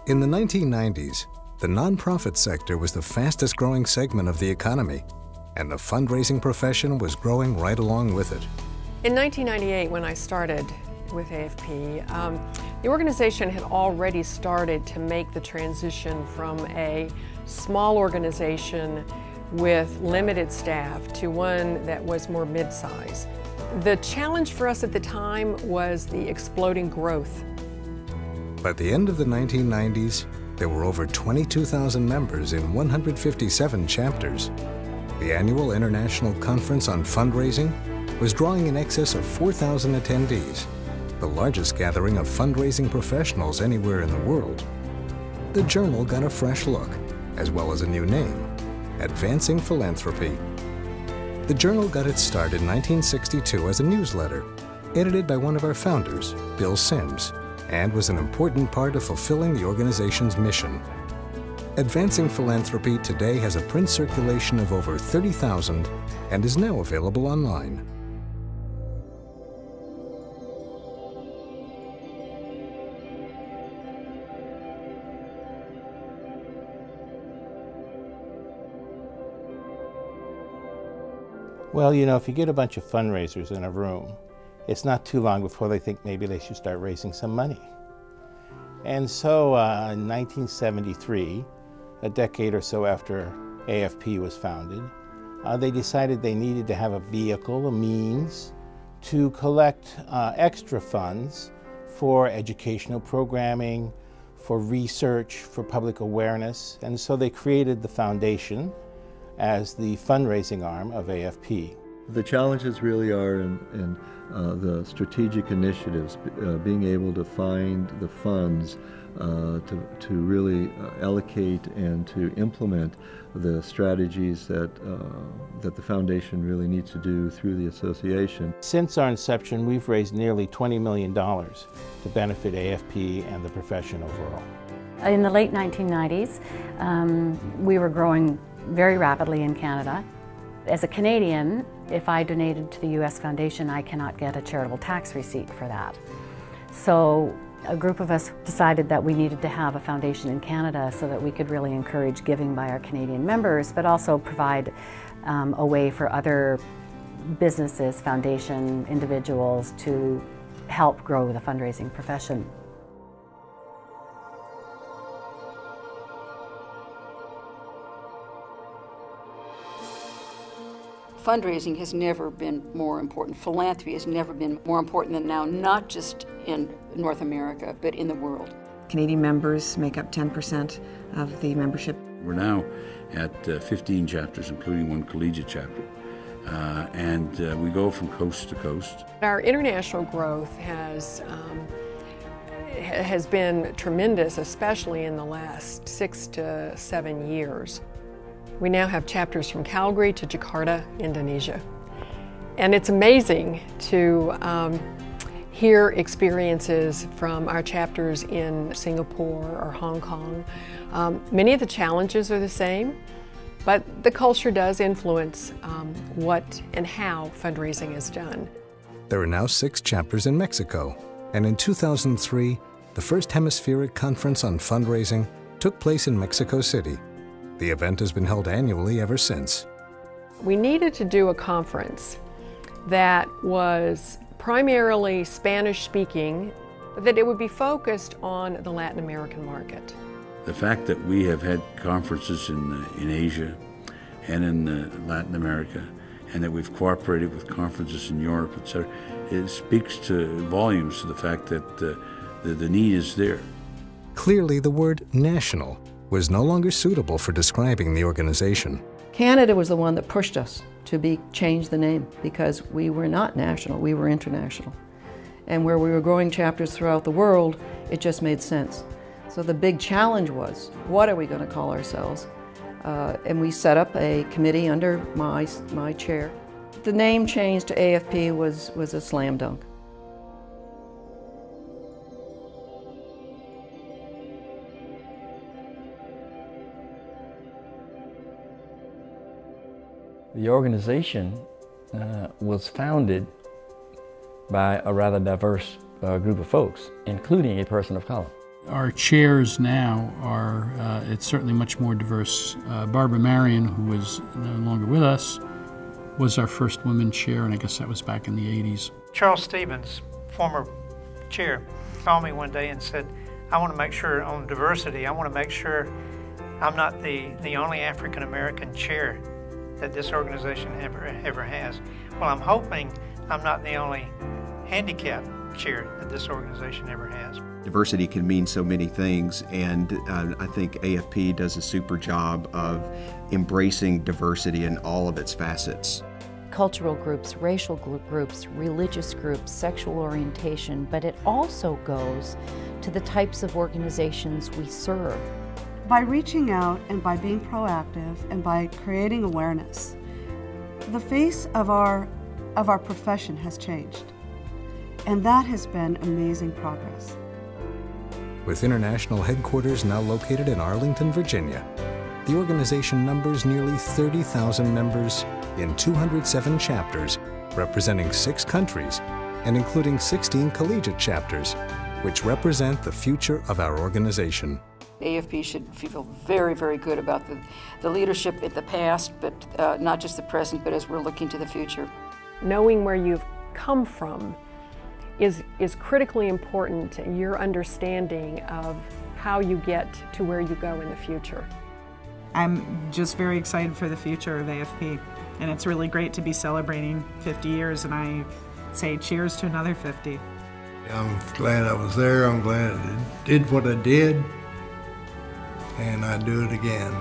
In the 1990s, the nonprofit sector was the fastest growing segment of the economy, and the fundraising profession was growing right along with it. In 1998, when I started with AFP, the organization had already started to make the transition from a small organization with limited staff to one that was more mid-size. The challenge for us at the time was the exploding growth. By the end of the 1990s, there were over 22,000 members in 157 chapters. The annual International Conference on Fundraising was drawing in excess of 4,000 attendees, the largest gathering of fundraising professionals anywhere in the world. The journal got a fresh look, as well as a new name, Advancing Philanthropy. The journal got its start in 1962 as a newsletter, edited by one of our founders, Bill Sims, and was an important part of fulfilling the organization's mission. Advancing Philanthropy today has a print circulation of over 30,000 and is now available online. Well, you know, if you get a bunch of fundraisers in a room, it's not too long before they think maybe they should start raising some money. And so in 1973, a decade or so after AFP was founded, they decided they needed to have a vehicle, a means, to collect extra funds for educational programming, for research, for public awareness. And so they created the foundation as the fundraising arm of AFP. The challenges really are in the strategic initiatives, being able to find the funds to really allocate and to implement the strategies that the foundation really needs to do through the association. Since our inception, we've raised nearly $20 million to benefit AFP and the profession overall. In the late 1990s, we were growing very rapidly in Canada. As a Canadian, if I donated to the U.S. Foundation, I cannot get a charitable tax receipt for that. So a group of us decided that we needed to have a foundation in Canada so that we could really encourage giving by our Canadian members, but also provide a way for other businesses, foundation, individuals to help grow the fundraising profession. Fundraising has never been more important. Philanthropy has never been more important than now, not just in North America, but in the world. Canadian members make up 10% of the membership. We're now at 15 chapters, including one collegiate chapter, and we go from coast to coast. Our international growth has been tremendous, especially in the last 6 to 7 years. We now have chapters from Calgary to Jakarta, Indonesia. And it's amazing to hear experiences from our chapters in Singapore or Hong Kong. Many of the challenges are the same, but the culture does influence what and how fundraising is done. There are now 6 chapters in Mexico, and in 2003, the first hemispheric conference on fundraising took place in Mexico City. The event has been held annually ever since. We needed to do a conference that was primarily Spanish-speaking, that it would be focused on the Latin American market. The fact that we have had conferences in Asia and in Latin America, and that we've cooperated with conferences in Europe, etc., it speaks to volumes to the fact that the need is there. Clearly, the word national was no longer suitable for describing the organization. Canada was the one that pushed us to change the name, because we were not national, we were international. And where we were growing chapters throughout the world, it just made sense. So the big challenge was, what are we going to call ourselves? And we set up a committee under my chair. The name change to AFP was a slam dunk. The organization was founded by a rather diverse group of folks, including a person of color. Our chairs now are, it's certainly much more diverse. Barbara Marion, who is no longer with us, was our first woman chair, and I guess that was back in the 80s. Charles Stevens, former chair, called me one day and said, I want to make sure on diversity, I want to make sure I'm not the only African American chair that this organization ever has. Well, I'm hoping I'm not the only handicapped chair that this organization ever has. Diversity can mean so many things, and I think AFP does a super job of embracing diversity in all of its facets. Cultural groups, racial groups, religious groups, sexual orientation, but it also goes to the types of organizations we serve. By reaching out and by being proactive and by creating awareness, the face of our profession has changed. And that has been amazing progress. With international headquarters now located in Arlington, Virginia, the organization numbers nearly 30,000 members in 207 chapters, representing 6 countries and including 16 collegiate chapters, which represent the future of our organization. AFP should feel very, very good about the leadership in the past, but not just the present, but as we're looking to the future. Knowing where you've come from is critically important, your understanding of how you get to where you go in the future. I'm just very excited for the future of AFP, and it's really great to be celebrating 50 years, and I say cheers to another 50. I'm glad I was there. I'm glad I did what I did, and I'd do it again.